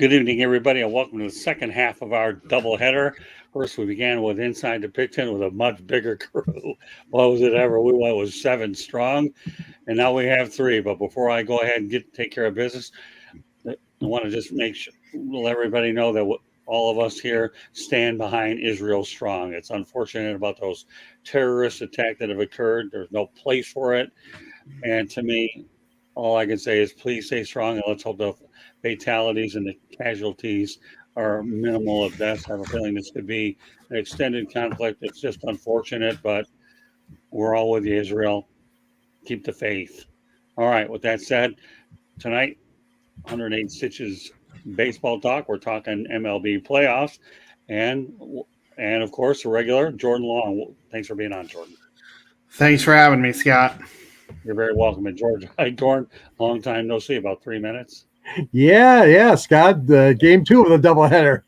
Good evening, everybody, and welcome to the second half of our doubleheader. First, we began with Inside the Big Ten with a much bigger crew. What was it ever? We went with 7 strong, and now we have 3. But before I go ahead and take care of business, I want to just make sure let everybody know that all of us here stand behind Israel strong. It's unfortunate about those terrorist attacks that have occurred. There's no place for it, and to me, all I can say is please stay strong and let's hope the fatalities and the casualties are minimal at best. I have a feeling this could be an extended conflict. It's just unfortunate, but we're all with you, Israel. Keep the faith. All right, with that said, tonight, 108 Stitches baseball talk. We're talking MLB playoffs and of course the regular Jordan Long. Thanks for being on, Jordan. Thanks for having me, Scott. You're very welcome. And George, hi, Jordan. Long time no see. About 3 minutes. Yeah, Scott. Game 2 of the doubleheader.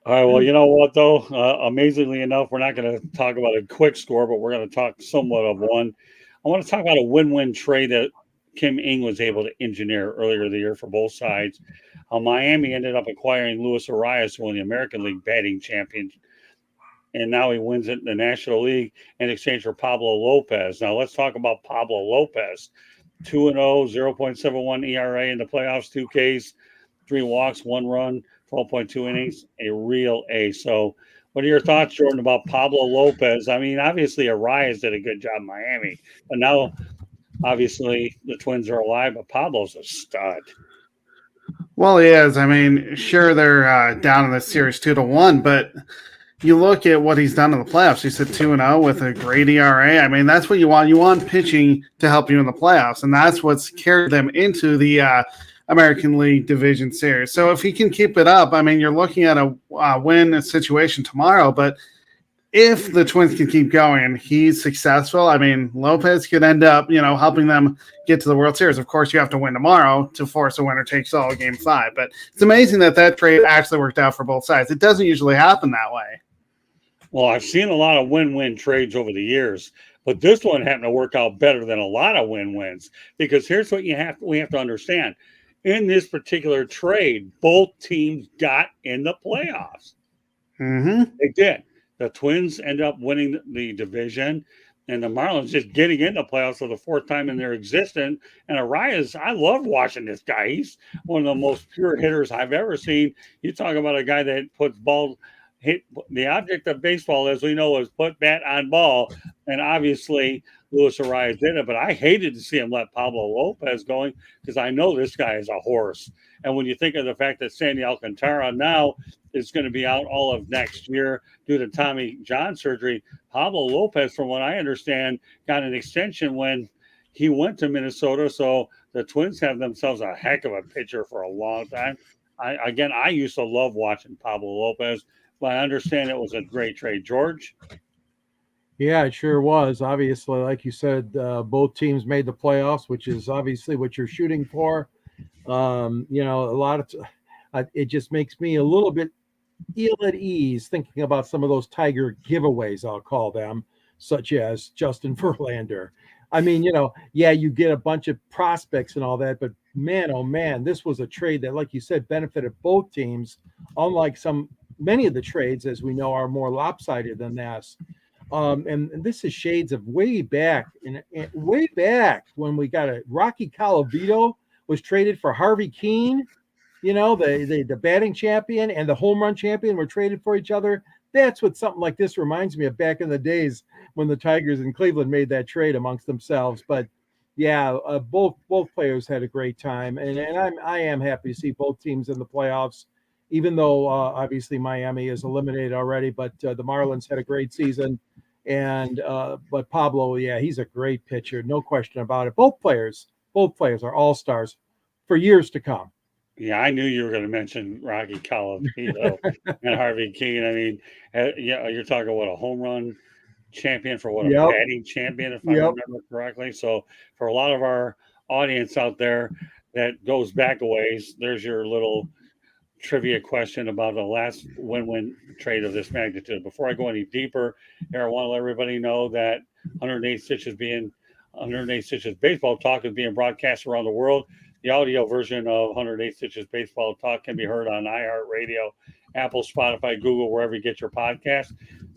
All right. Well, you know what, though? Amazingly enough, we're not going to talk about a quick score, but we're going to talk somewhat of one. I want to talk about a win-win trade that Kim Ng was able to engineer earlier in the year for both sides. Miami ended up acquiring Luis Arias, who won the American League batting champion, and now he wins it in the National League in exchange for Pablo Lopez. Now, let's talk about Pablo Lopez. 2-0, 0.71 ERA in the playoffs, 2 Ks, 3 walks, 1 run, 12.2 innings, a real ace. So, what are your thoughts, Jordan, about Pablo Lopez? I mean, obviously, Arias did a good job in Miami, but now, obviously, the Twins are alive, but Pablo's a stud. Well, he is. I mean, sure, they're down in the series 2-1, but you look at what he's done in the playoffs. He's at 2-0 with a great ERA. I mean, that's what you want. You want pitching to help you in the playoffs, and that's what's carried them into the American League Division Series. So if he can keep it up, I mean, you're looking at a win situation tomorrow, but if the Twins can keep going and he's successful, I mean, Lopez could end up, helping them get to the World Series. Of course, you have to win tomorrow to force a winner takes all Game 5. But it's amazing that trade actually worked out for both sides. It doesn't usually happen that way. Well, I've seen a lot of win-win trades over the years, but this one happened to work out better than a lot of win-wins because here's what we have to understand. In this particular trade, both teams got in the playoffs. Mm-hmm. They did. The Twins ended up winning the division, and the Marlins just getting in the playoffs for the 4th time in their existence. And Arias, I love watching this guy. He's one of the most pure hitters I've ever seen. You talk about a guy that puts ball. The object of baseball, as we know, is put bat on ball, and obviously Luis Arias did it. But I hated to see him let Pablo Lopez going because I know this guy is a horse. And when you think of the fact that Sandy Alcantara now is going to be out all of next year due to Tommy John surgery, Pablo Lopez, from what I understand, got an extension when he went to Minnesota. So the Twins have themselves a heck of a pitcher for a long time. I used to love watching Pablo Lopez. But I understand it was a great trade. George? Yeah, it sure was. Obviously, like you said, both teams made the playoffs, which is obviously what you're shooting for. A lot of it just makes me a little bit ill at ease thinking about some of those Tiger giveaways, I'll call them, such as Justin Verlander. I mean, you get a bunch of prospects and all that, but man, oh man, this was a trade that, like you said, benefited both teams, unlike many of the trades, as we know, are more lopsided than this. And this is shades of way back when we got Rocky Colavito was traded for Harvey Keene. The batting champion and the home run champion were traded for each other. That's what something like this reminds me of back in the days when the Tigers in Cleveland made that trade amongst themselves. But yeah, both players had a great time, and I am happy to see both teams in the playoffs. Even though obviously Miami is eliminated already, but the Marlins had a great season, and but Pablo, yeah, he's a great pitcher, no question about it. Both players are all-stars for years to come. Yeah, I knew you were going to mention Rocky Colavito and Harvey Keene. I mean, you're talking about a home run champion for a batting champion, if I remember correctly. So for a lot of our audience out there that goes back a ways, there's your little trivia question about the last win-win trade of this magnitude. Before I go any deeper, here I want to let everybody know that 108 Stitches baseball talk is being broadcast around the world. The audio version of 108 Stitches Baseball Talk can be heard on iHeartRadio, Apple, Spotify, Google, wherever you get your podcast.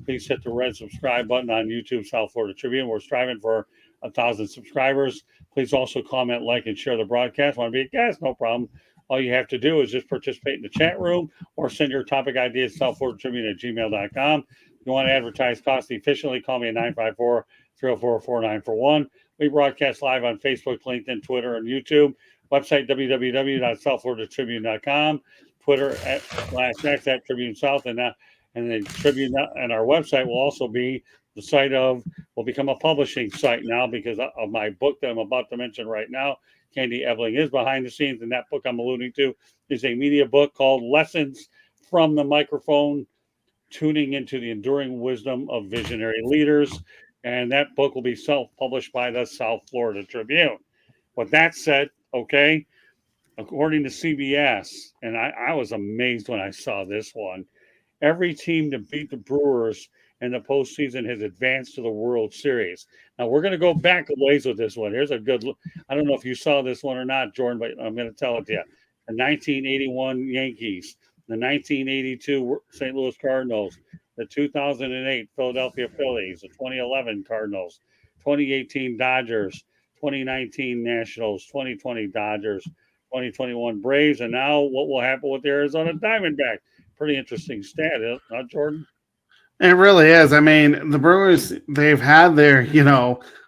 Please hit the red subscribe button on YouTube, South Florida Tribune. We're striving for 1,000 subscribers. Please also comment, like, and share the broadcast. Want to be a guest? No problem. All you have to do is just participate in the chat room or send your topic ideas to southfloridatribune@gmail.com. If you want to advertise cost efficiently, call me at 954-304-4941. We broadcast live on Facebook, LinkedIn, Twitter, and YouTube. Website www.southfloridatribune.com. Twitter /X at Tribune South, and the Tribune and our website will also be the site will become a publishing site now because of my book that I'm about to mention right now. Candy Ebling is behind the scenes, and that book I'm alluding to is a media book called Lessons from the Microphone, Tuning into the Enduring Wisdom of Visionary Leaders. And that book will be self-published by the South Florida Tribune. With that said, okay, according to CBS, and I was amazed when I saw this one, every team to beat the Brewers in the postseason has advanced to the World Series. Now, we're going to go back a ways with this one. Here's a good look. I don't know if you saw this one or not, Jordan, but I'm going to tell it to you. The 1981 Yankees, the 1982 St. Louis Cardinals, the 2008 Philadelphia Phillies, the 2011 Cardinals, 2018 Dodgers, 2019 Nationals, 2020 Dodgers, 2021 Braves, and now what will happen with the Arizona Diamondbacks? Pretty interesting stat, huh, Jordan? It really is. I mean, the Brewers, they've had their,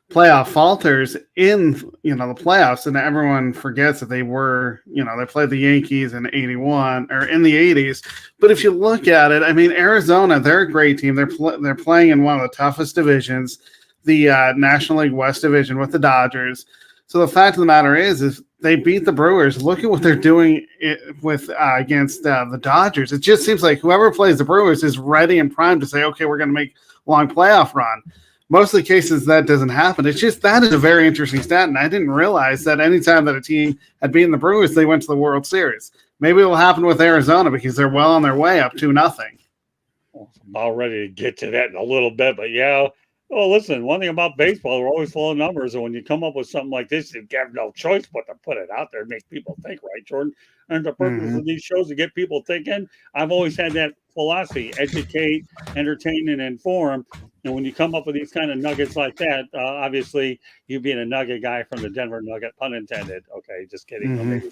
playoff falters in, the playoffs, and everyone forgets that they were, they played the Yankees in 81 or in the 80s. But if you look at it, I mean, Arizona, they're a great team. They're playing in one of the toughest divisions, the National League West Division with the Dodgers. So the fact of the matter is they beat the Brewers. Look at what they're doing against the Dodgers. It just seems like whoever plays the Brewers is ready and primed to say, okay, we're going to make a long playoff run. Most of the cases that doesn't happen. It's just that is a very interesting stat, and I didn't realize that anytime that a team had beaten the Brewers, they went to the World Series. Maybe it will happen with Arizona because they're well on their way up 2-0. I'm about ready to get to that in a little bit, but yeah. Well, listen, one thing about baseball, we're always full of numbers, and when you come up with something like this, you have no choice but to put it out there and make people think, right, Jordan? And the purpose of these shows to get people thinking. I've always had that philosophy: educate, entertain, and inform. And when you come up with these kind of nuggets like that, obviously, you being a nugget guy from the Denver Nugget, pun intended. Okay, just kidding. Maybe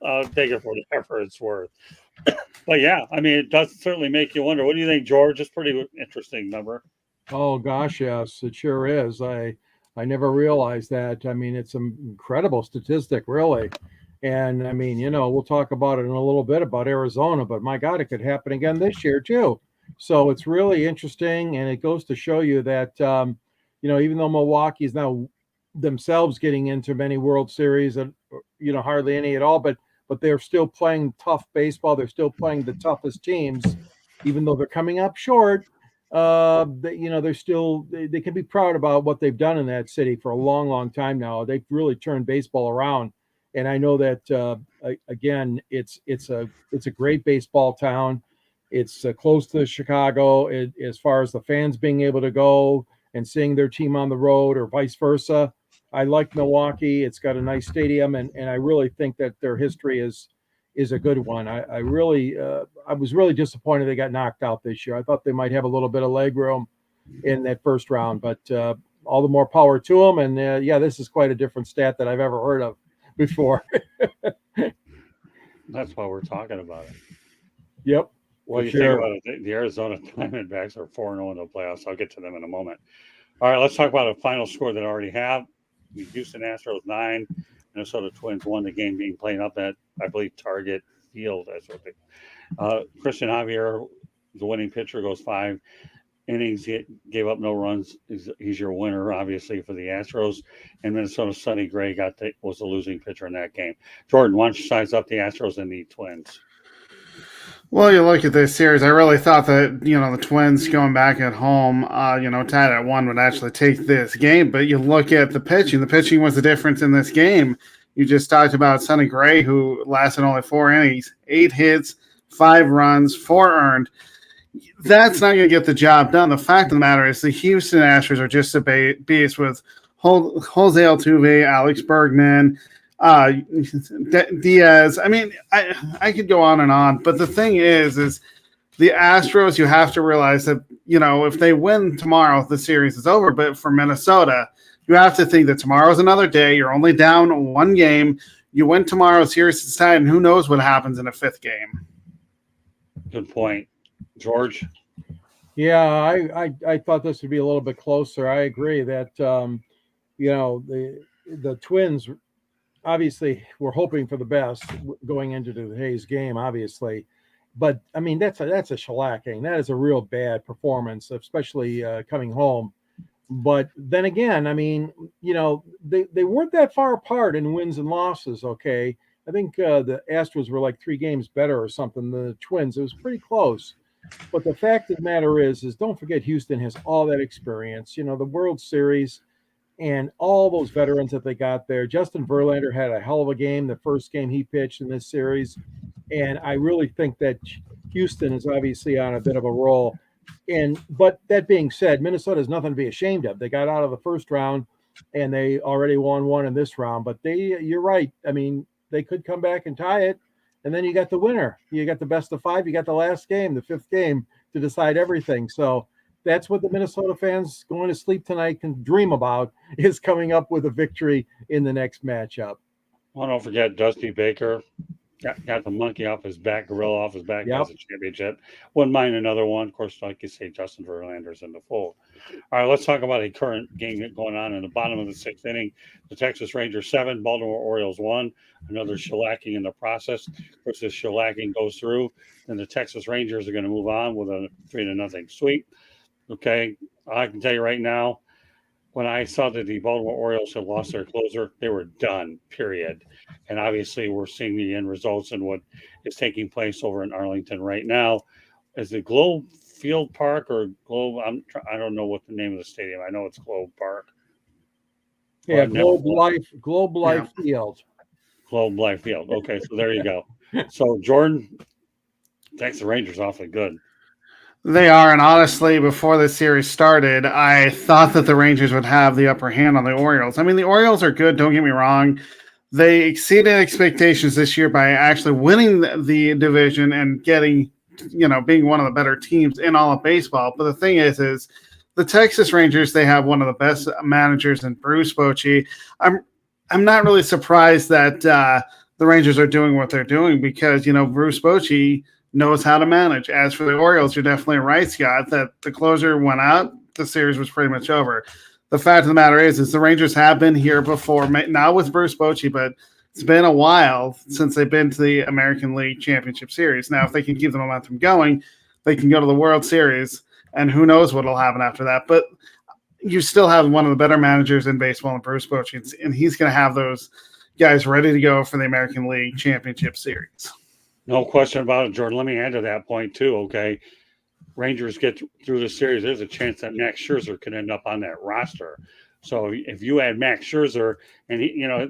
not. Take it for whatever it's worth. But yeah, I mean, it does certainly make you wonder. What do you think, George? It's pretty interesting number. Oh gosh, yes, it sure is. I never realized that. I mean, it's an incredible statistic, really. And I mean, we'll talk about it in a little bit about Arizona, but my God, it could happen again this year too. So it's really interesting, and it goes to show you that even though Milwaukee is now themselves getting into many World Series, and hardly any at all, but they're still playing tough baseball. They're still playing the toughest teams, even though they're coming up short. They're still they can be proud about what they've done in that city for a long time now. They've really turned baseball around, and I know that again, it's a great baseball town. It's close to Chicago as far as the fans being able to go and seeing their team on the road or vice versa. I like Milwaukee. It's got a nice stadium, and I really think that their history is a good one. I was really disappointed they got knocked out this year. I thought they might have a little bit of leg room in that first round, but all the more power to them. And this is quite a different stat that I've ever heard of before. That's why we're talking about it. Yep. Well, you think about it, the Arizona Diamondbacks are 4-0 in the playoffs. I'll get to them in a moment. All right, let's talk about a final score that I already have. The Houston Astros 9, Minnesota Twins 1. The game being played up at, I believe, Target Field. That's what Christian Javier, the winning pitcher, goes 5 innings. He gave up no runs. He's your winner, obviously, for the Astros. And Minnesota Sonny Gray was the losing pitcher in that game. Jordan, why don't you size up the Astros and the Twins? Well, you look at this series, I really thought that, the Twins going back at home, tied at 1 would actually take this game. But you look at the pitching. The pitching was the difference in this game. You just talked about Sonny Gray, who lasted only 4 innings, 8 hits, 5 runs, 4 earned. That's not going to get the job done. The fact of the matter is the Houston Astros are just a beast with Jose Altuve, Alex Bergman, Diaz. I mean, I could go on and on, but the thing is the Astros. You have to realize that if they win tomorrow, the series is over. But for Minnesota, you have to think that tomorrow's another day. You're only down one game. You win tomorrow, series is tied, and who knows what happens in a fifth game. Good point, George. Yeah, I thought this would be a little bit closer. I agree that the Twins obviously were hoping for the best going into today's game, obviously, but I mean that's a shellacking. That is a real bad performance, especially coming home. But then again, I mean, they weren't that far apart in wins and losses. Okay, I think the Astros were like 3 games better or something than the Twins. It was pretty close. But the fact of the matter is don't forget Houston has all that experience. The World Series and all those veterans that they got there. Justin Verlander had a hell of a game, the first game he pitched in this series. And I really think that Houston is obviously on a bit of a roll. But that being said, Minnesota has nothing to be ashamed of. They got out of the first round and they already won one in this round. But you're right. I mean, they could come back and tie it. And then you got the winner. You got the best of 5. You got the last game, the 5th game to decide everything. So that's what the Minnesota fans going to sleep tonight can dream about, is coming up with a victory in the next matchup. Well, don't forget Dusty Baker got the monkey off his back, gorilla off his back, Yep. has a championship. Wouldn't mind another one. Of course, like you say, Justin Verlander's in the fold. All right, let's talk about a current game going on in the bottom of the 6th inning. The Texas Rangers 7, Baltimore Orioles 1. Another shellacking in the process. Of course, this shellacking goes through, then the Texas Rangers are going to move on with a 3-0 sweep. Okay, I can tell you right now, when I saw that the Baltimore Orioles had lost their closer, they were done, period. And obviously, we're seeing the end results and what is taking place over in Arlington right now. Is it Globe Field Park or Globe? I don't know what the name of the stadium. I know it's Globe Park. Yeah, Globe Life Field. Globe Life Field. Okay, so there you go. So Jordan, Texas Rangers awfully good. They are, and honestly, before the series started, I thought that the Rangers would have the upper hand on the Orioles. I mean, the Orioles are good, don't get me wrong. They exceeded expectations this year by actually winning the division and getting, being one of the better teams in all of baseball. But the thing is the Texas Rangers, they have one of the best managers in Bruce Bochy. I'm not really surprised that the Rangers are doing what they're doing because, Bruce Bochy knows how to manage. As for the Orioles, you're definitely right, Scott, that the closer went out, the series was pretty much over. The fact of the matter is the Rangers have been here before, not with Bruce Bochy, but it's been a while since they've been to the American League Championship Series. Now, if they can keep the momentum going, they can go to the World Series, and who knows what will happen after that. But you still have one of the better managers in baseball in Bruce Bochy, and he's going to have those guys ready to go for the American League Championship Series. No question about it, Jordan. Let me add to that point, too, okay? Rangers get through the series, there's a chance that Max Scherzer could end up on that roster. So if you add Max Scherzer, and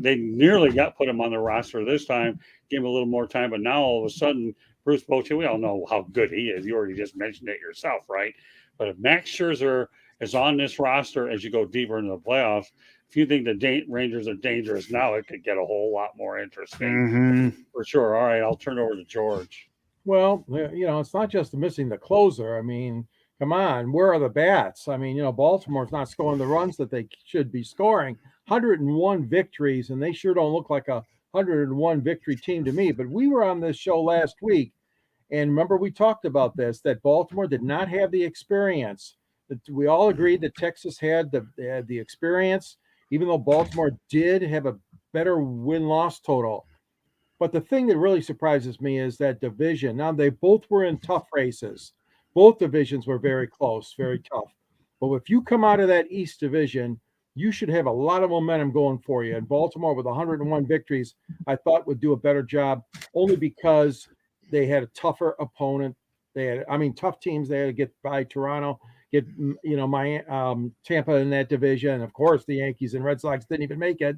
they nearly put him on the roster this time, gave him a little more time, but now all of a sudden, Bruce Bochy, we all know how good he is. You already just mentioned it yourself, right? But if Max Scherzer is on this roster as you go deeper into the playoffs, if you think the Rangers are dangerous now, it could get a whole lot more interesting. For sure. All right, I'll turn over to George. Well, it's not just missing the closer. I mean, come on, where are the bats? I mean, Baltimore's not scoring the runs that they should be scoring. 101 victories, and they sure don't look like a 101 victory team to me. But we were on this show last week, and remember we talked about this, that Baltimore did not have the experience. We all agreed that Texas had the experience, even though Baltimore did have a better win-loss total. But the thing that really surprises me is that division. Now, they both were in tough races. Both divisions were very close, very tough. But if you come out of that East division, you should have a lot of momentum going for you. And Baltimore, with 101 victories, I thought would do a better job, only because they had a tougher opponent. They had, tough teams. They had to get by Toronto, get Tampa in that division. And of course, the Yankees and Red Sox didn't even make it.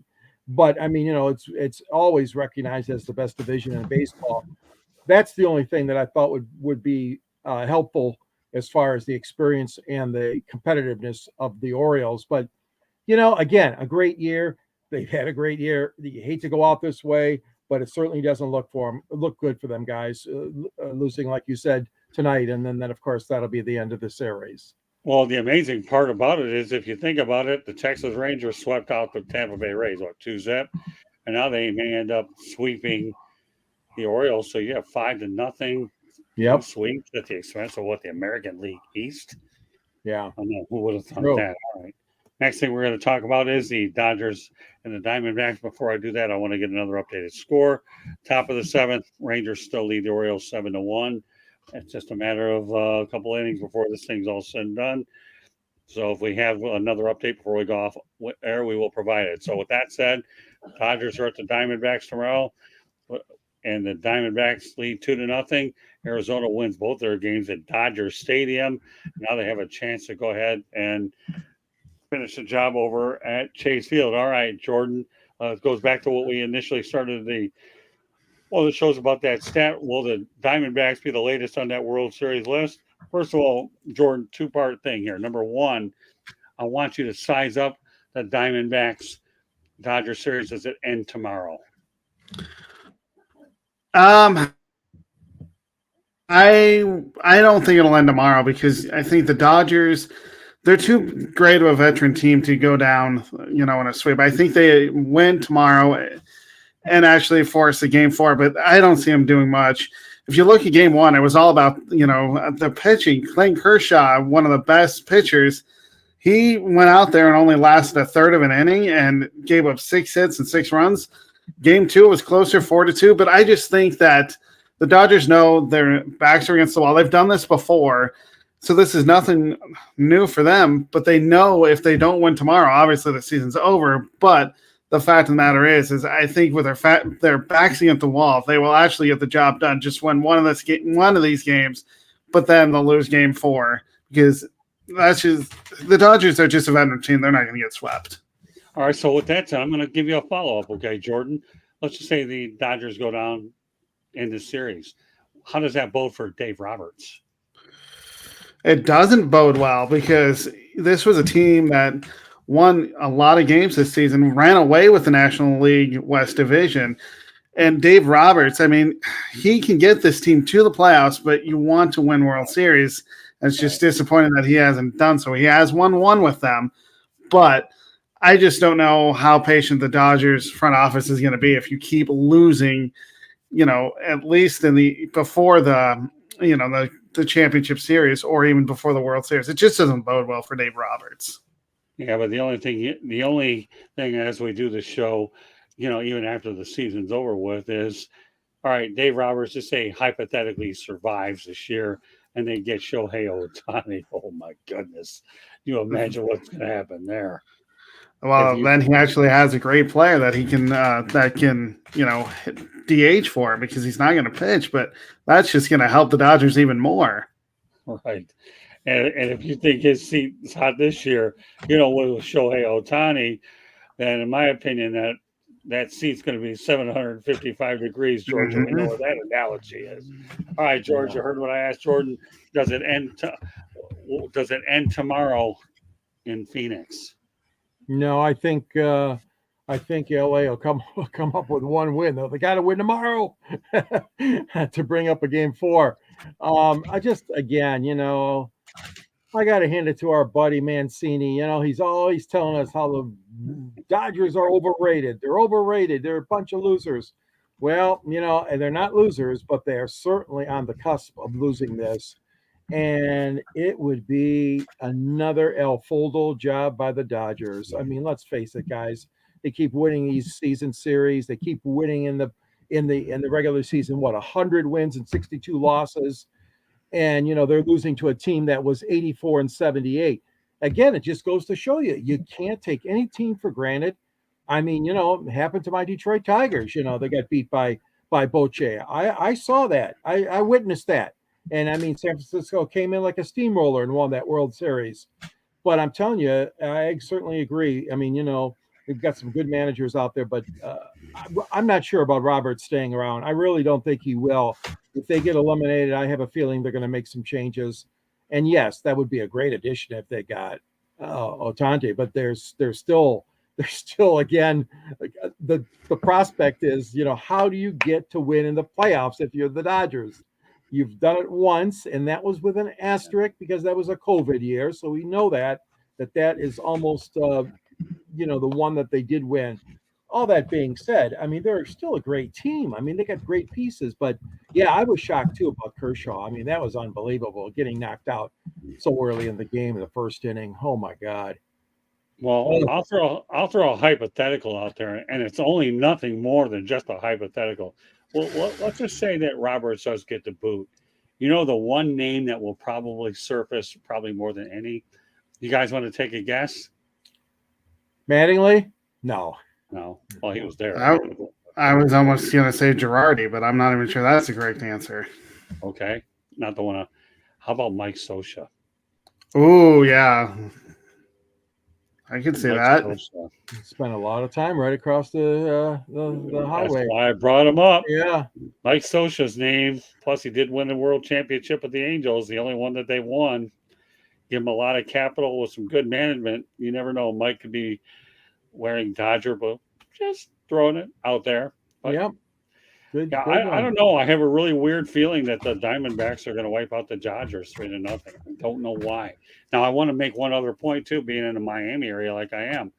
But it's always recognized as the best division in baseball. That's the only thing that I thought would be helpful as far as the experience and the competitiveness of the Orioles. But again, a great year. They've had a great year. You hate to go out this way, but it certainly doesn't look good for them guys losing, like you said, tonight. And then of course, that'll be the end of the series. Well, the amazing part about it is, if you think about it, the Texas Rangers swept out the Tampa Bay Rays, 2-0, and now they may end up sweeping the Orioles. So you have 5-0. Yep. Sweeps at the expense of the American League East. Yeah. I don't know who would have thought that. All right. Next thing we're going to talk about is the Dodgers and the Diamondbacks. Before I do that, I want to get another updated score. Top of the seventh, Rangers still lead the Orioles 7-1. It's just a matter of a couple innings before this thing's all said and done. So if we have another update before we go off air, we will provide it. So with that said, Dodgers are at the Diamondbacks tomorrow, and the Diamondbacks lead 2-0. Arizona wins both their games at Dodger Stadium. Now they have a chance to go ahead and finish the job over at Chase Field. All right, Jordan. It goes back to what we initially started the shows about that stat. Will the Diamondbacks be the latest on that World Series list? First of all, Jordan, two-part thing here. Number one, I want you to size up the Diamondbacks Dodger series as it end tomorrow. I don't think it'll end tomorrow, because I think the Dodgers, they're too great of a veteran team to go down, in a sweep. I think they win tomorrow and actually force a game 4, but I don't see them doing much. If you look at game 1, it was all about, the pitching. Clayton Kershaw, one of the best pitchers, he went out there and only lasted a third of an inning and gave up 6 hits and 6 runs. Game 2 was closer, 4-2, but I just think that the Dodgers know their backs are against the wall. They've done this before, so this is nothing new for them, but they know if they don't win tomorrow, obviously the season's over. But the fact of the matter is I think with their backs against the wall, they will actually get the job done. Just win one of these games, but then they'll lose game 4, because that's just the Dodgers are just a veteran team. They're not going to get swept. All right, so with that said, I'm going to give you a follow-up, okay, Jordan? Let's just say the Dodgers go down in this series. How does that bode for Dave Roberts? It doesn't bode well, because this was a team that won a lot of games this season, ran away with the National League West Division. And Dave Roberts, he can get this team to the playoffs, but you want to win World Series. It's just disappointing that he hasn't done so. He has won one with them, but I just don't know how patient the Dodgers front office is going to be if you keep losing, at least before the championship series, or even before the World Series. It just doesn't bode well for Dave Roberts. Yeah, but the only thing as we do the show, even after the season's over with, is, all right, Dave Roberts, just say hypothetically survives this year and they get Shohei Ohtani. Oh my goodness. You imagine what's going to happen there. Well, then he actually has a great player that he can DH for, because he's not going to pitch, but that's just going to help the Dodgers even more. Right. And if you think his seat is hot this year, with Shohei Ohtani, then in my opinion, that seat's going to be 755 degrees, Georgia. Mm-hmm. We know what that analogy is. All right, George, you heard what I asked Jordan. Does it end tomorrow in Phoenix? No, I think LA will come up with one win. Though they got to win tomorrow to bring up a game 4. I got to hand it to our buddy Mancini. He's always telling us how the Dodgers are overrated. They're overrated. They're a bunch of losers. Well, and they're not losers, but they are certainly on the cusp of losing this. And it would be another El Foldo job by the Dodgers. Let's face it, guys. They keep winning these season series. They keep winning in the regular season. 100 wins and 62 losses, and they're losing to a team that was 84-78. Again, it just goes to show you can't take any team for granted. It happened to my Detroit Tigers. They got beat by Boche. I saw that. I witnessed that. And San Francisco came in like a steamroller and won that World Series. But I'm telling you, I certainly agree. We've got some good managers out there, but I'm not sure about Roberts staying around. I really don't think he will. If they get eliminated, I have a feeling they're going to make some changes. And yes, that would be a great addition if they got Ohtani. But there's still there's still, again, the prospect is, how do you get to win in the playoffs if you're the Dodgers? You've done it once, and that was with an asterisk because that was a COVID year. So we know that is almost, the one that they did win. All that being said, I mean, they're still a great team. I mean, they got great pieces, but yeah, I was shocked too about Kershaw. I mean, that was unbelievable, getting knocked out so early in the game in the first inning. Oh my God. Well, I'll throw a hypothetical out there, and it's only nothing more than just a hypothetical. Well, let's just say that Roberts does get the boot. You know, the one name that will probably surface probably more than any. You guys want to take a guess? Mattingly? No. No. Well, he was there. I was almost going to say Girardi, but I'm not even sure that's a correct answer. Okay. Not the one. How about Mike Scioscia? Oh, yeah. I can see that. Scioscia. Spent a lot of time right across the highway. That's why I brought him up. Yeah. Mike Scioscia's name. Plus, he did win the World Championship with the Angels, the only one that they won. Give him a lot of capital with some good management. You never know. Mike could be wearing Dodger, but just throwing it out there. But, Yep. Good. Yeah, good I don't know. I have a really weird feeling that the Diamondbacks are going to wipe out the Dodgers 3-0. I don't know why. Now, I want to make one other point, too, being in the Miami area like I am.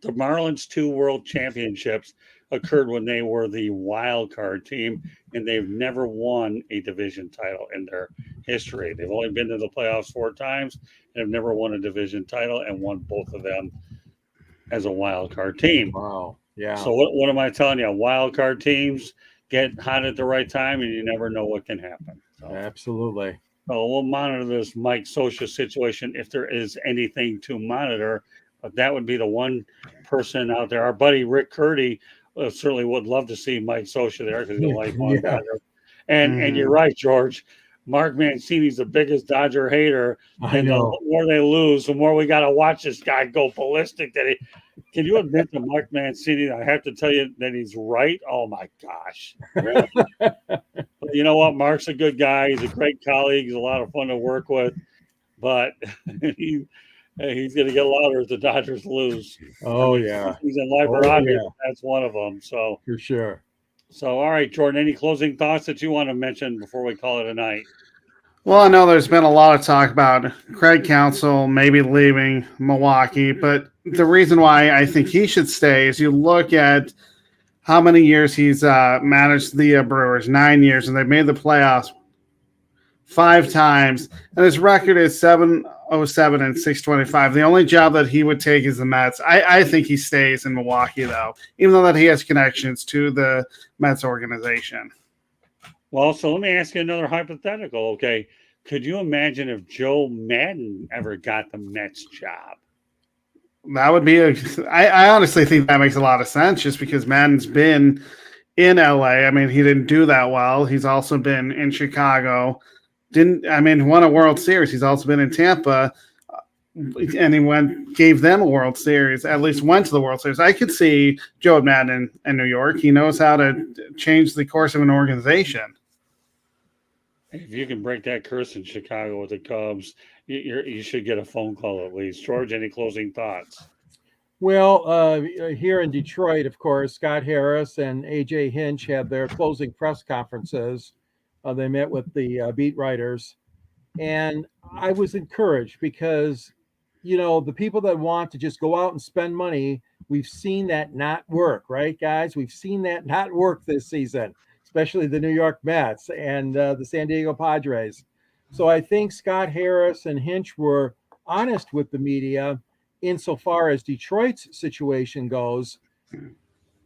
The Marlins' 2 World Championships occurred when they were the wild card team, and they've never won a division title in their history. They've only been to the playoffs 4 times and have never won a division title, and won both of them as a wild card team. Wow. Yeah. So what am I telling you? Wild card teams get hot at the right time, and you never know what can happen. So, absolutely. so we'll monitor this Mike Scioscia situation if there is anything to monitor. But that would be the one person out there. Our buddy Rick Curdy certainly would love to see Mike Scioscia there because he's a lifelong Dodger. And you're right, George. Mark Mancini's the biggest Dodger hater. And the more they lose, the more we got to watch this guy go ballistic. Can you admit to Mark Mancini? I have to tell you that he's right. Oh my gosh! Really? But you know what? Mark's a good guy. He's a great colleague. He's a lot of fun to work with. But he's going to get louder if the Dodgers lose. Oh yeah, he's in Live That's one of them. So for sure. So, all right, Jordan, any closing thoughts that you want to mention before we call it a night? Well, I know there's been a lot of talk about Craig Counsell maybe leaving Milwaukee, but the reason why I think he should stay is you look at how many years he's managed the Brewers, 9 years, and they've made the playoffs 5 times, and his record is 707 and 625. The only job that he would take is the Mets. I think he stays in Milwaukee, though, even though that he has connections to the Mets organization. Well, so let me ask you another hypothetical. Okay, could you imagine if Joe Madden ever got the Mets job? That would be I honestly think that makes a lot of sense, just because Madden's been in LA. I mean, he didn't do that well. He's also been in Chicago. Won a World Series. He's also been in Tampa, and he gave them a World Series, at least went to the World Series. I could see Joe Madden in New York. He knows how to change the course of an organization. If you can break that curse in Chicago with the Cubs, you should get a phone call at least. George, any closing thoughts? Well, here in Detroit, of course, Scott Harris and A.J. Hinch had their closing press conferences. They met with the beat writers, and I was encouraged because, the people that want to just go out and spend money, we've seen that not work, right, guys? We've seen that not work this season, especially the New York Mets and the San Diego Padres. So I think Scott Harris and Hinch were honest with the media insofar as Detroit's situation goes.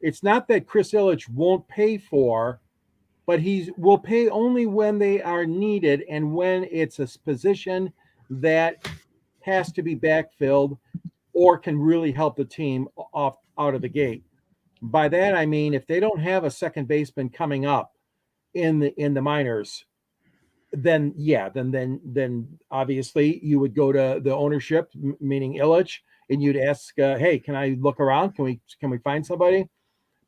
It's not that Chris Ilitch won't pay for, but he will pay only when they are needed and when it's a position that has to be backfilled or can really help the team out of the gate. By that, I mean, if they don't have a second baseman coming up in the minors, then obviously you would go to the ownership, meaning Ilitch, and you'd ask, hey, can I look around? Can we find somebody?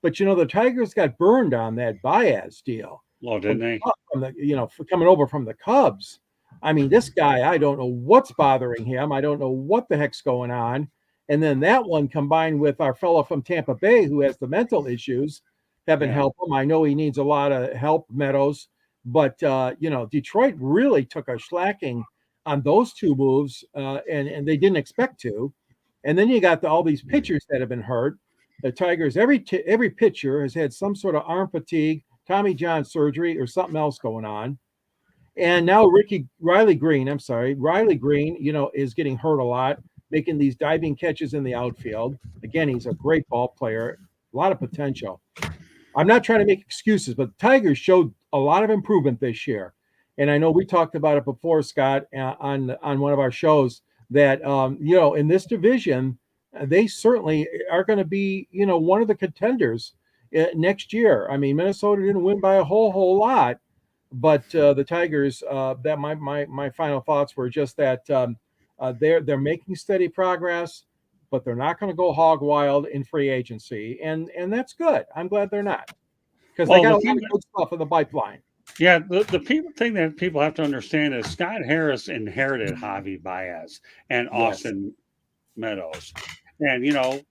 But the Tigers got burned on that Baez deal. Oh, didn't they? For coming over from the Cubs. I mean, this guy, I don't know what's bothering him. I don't know what the heck's going on. And then that one combined with our fellow from Tampa Bay who has the mental issues haven't helped him. I know he needs a lot of help, Meadows, but Detroit really took a slacking on those two moves, and they didn't expect to. And then you got all these pitchers that have been hurt. The Tigers, every pitcher has had some sort of arm fatigue, Tommy John surgery, or something else going on. And now Riley Green, is getting hurt a lot, making these diving catches in the outfield. Again, he's a great ball player, a lot of potential. I'm not trying to make excuses, but the Tigers showed a lot of improvement this year. And I know we talked about it before, Scott, on one of our shows, that in this division, they certainly are going to be one of the contenders next year. I mean, Minnesota didn't win by a whole lot, but the Tigers. That my final thoughts were just that they're making steady progress, but they're not going to go hog wild in free agency, and that's good. I'm glad they're not, because they got a lot of good stuff in the pipeline. Yeah, the thing that people have to understand is Scott Harris inherited Javi Baez and Austin Meadows. And,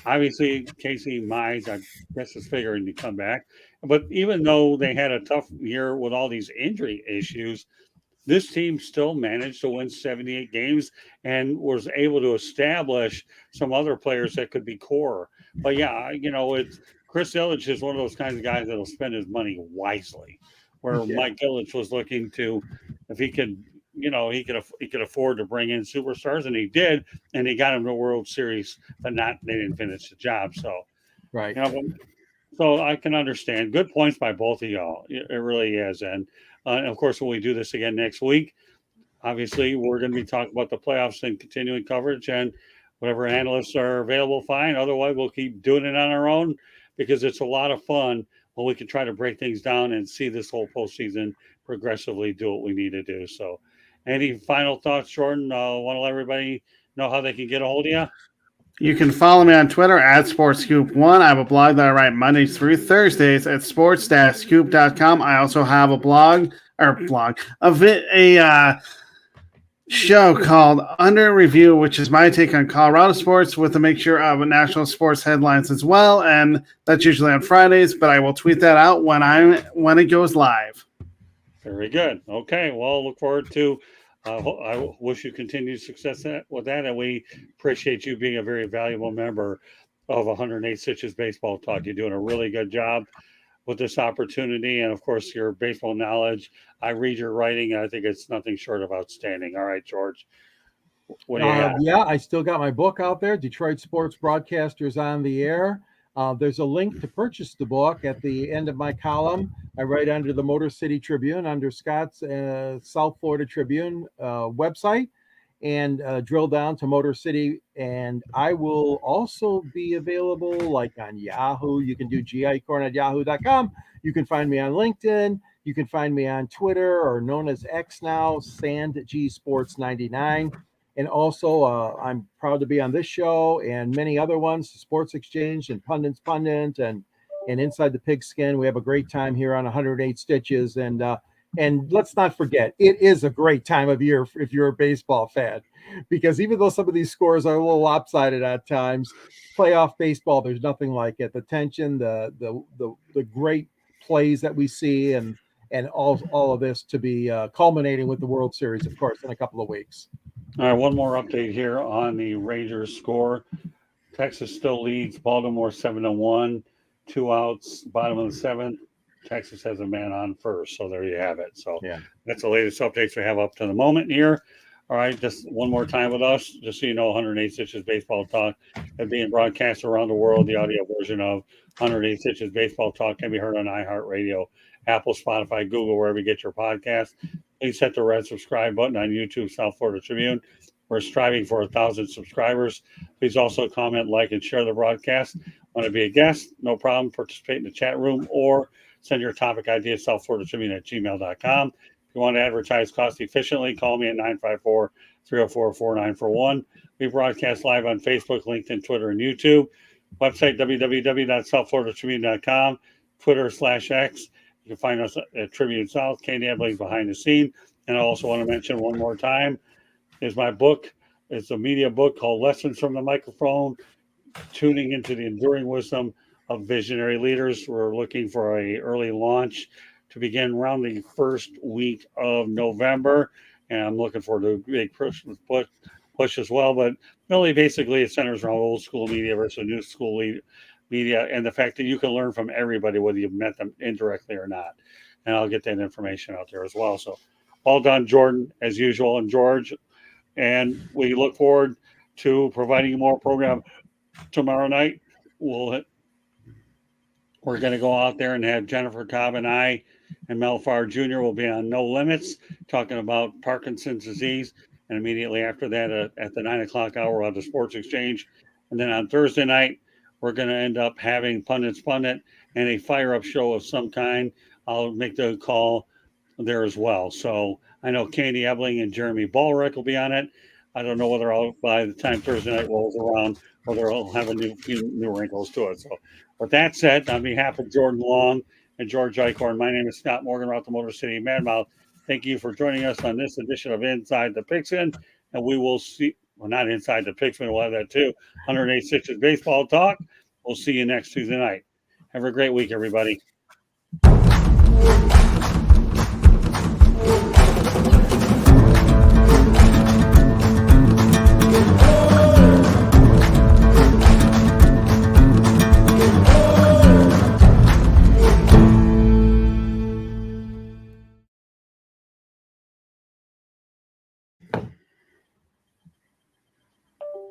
obviously Casey Mize, I guess, is figuring to come back. But even though they had a tough year with all these injury issues, this team still managed to win 78 games and was able to establish some other players that could be core. But, yeah, it's Chris Ilitch is one of those kinds of guys that will spend his money wisely. Where Mike Ilitch was looking to, if he could, he could afford to bring in superstars, and he did, and he got him to the World Series, but they didn't finish the job. So, right. So I can understand. Good points by both of y'all. It really is. And of course, when we do this again next week, obviously we're going to be talking about the playoffs and continuing coverage, and whatever analysts are available, fine. Otherwise, we'll keep doing it on our own, because it's a lot of fun. Well, we can try to break things down and see this whole postseason progressively do what we need to do. So, any final thoughts, Jordan? Want to let everybody know how they can get a hold of you? You can follow me on Twitter at SportsScoop1. I have a blog that I write Mondays through Thursdays at sports-scoop.com. I also have a show called Under Review, which is my take on Colorado sports with a mixture of national sports headlines as well, and that's usually on Fridays, but I will tweet that out when it goes live. Very good. Okay, well, look forward to I wish you continued success with that, and we appreciate you being a very valuable member of 108 Stitches Baseball Talk. You're doing a really good job with this opportunity, and of course your baseball knowledge. I read your writing, and I think it's nothing short of outstanding. All right, George, what do you have? Yeah, I still got my book out there, Detroit Sports Broadcasters on the Air. There's a link to purchase the book at the end of my column. I write under the Motor City Tribune, under Scott's South Florida Tribune website, and drill down to Motor City. And I will also be available like on Yahoo. You can do gicorn@yahoo.com. You can find me on LinkedIn. You can find me on Twitter, or known as X now, SandGSports99. And also, I'm proud to be on this show and many other ones, Sports Exchange and Pundits Pundit and Inside the Pigskin. We have a great time here on 108 Stitches. And let's not forget, it is a great time of year if you're a baseball fan, because even though some of these scores are a little lopsided at times, playoff baseball, there's nothing like it. The tension, the great plays that we see, and all of this to be culminating with the World Series, of course, in a couple of weeks. All right, one more update here on the Rangers score. Texas still leads Baltimore 7-1, 2 outs, bottom of the seventh. Texas has a man on first, so there you have it. So that's the latest updates we have up to the moment here. All right, just one more time with us, just so you know, 108 Stitches Baseball Talk is being broadcast around the world. The audio version of 108 Stitches Baseball Talk can be heard on iHeartRadio, Apple, Spotify, Google, wherever you get your podcast. Please hit the red subscribe button on YouTube, South Florida Tribune. We're striving for 1,000 subscribers. Please also comment, like, and share the broadcast. Want to be a guest? No problem. Participate in the chat room or send your topic idea to southfloridatribune@gmail.com. If you want to advertise cost efficiently, call me at 954-304-4941. We broadcast live on Facebook, LinkedIn, Twitter, and YouTube. Website, www.southfloridatribune.com. Twitter/X. You can find us at Tribune South. Candy Abilene behind the scene. And I also want to mention one more time is my book It's a media book called Lessons from the Microphone, tuning into the enduring wisdom of visionary leaders. We're looking for a early launch to begin around the first week of November, and I'm looking forward to a big push as well. But really, basically, it centers around old school media versus new school media, and the fact that you can learn from everybody, whether you've met them indirectly or not. And I'll get that information out there as well. So, all done, Jordan, as usual, and George. And we look forward to providing you more program tomorrow night. We're going to go out there and have Jennifer Cobb and I and Mel Farr Jr. will be on No Limits talking about Parkinson's disease. And immediately after that, at the 9 o'clock hour, we'll have the Sports Exchange. And then on Thursday night, we're going to end up having Pundits Pundit and a fire up show of some kind. I'll make the call there as well. So I know Candy Ebling and Jeremy Ballrick will be on it. I don't know whether by the time Thursday night rolls around, whether I'll have a few new wrinkles to it. So with that said, on behalf of Jordan Long and George Eichhorn, my name is Scott Morgan, Route the Motor City Madmouth. Thank you for joining us on this edition of Inside the Pigskin. And we will see, well, not Inside the Pigskin, we'll have that too. 108 Sixers Baseball Talk. We'll see you next Tuesday night. Have a great week, everybody.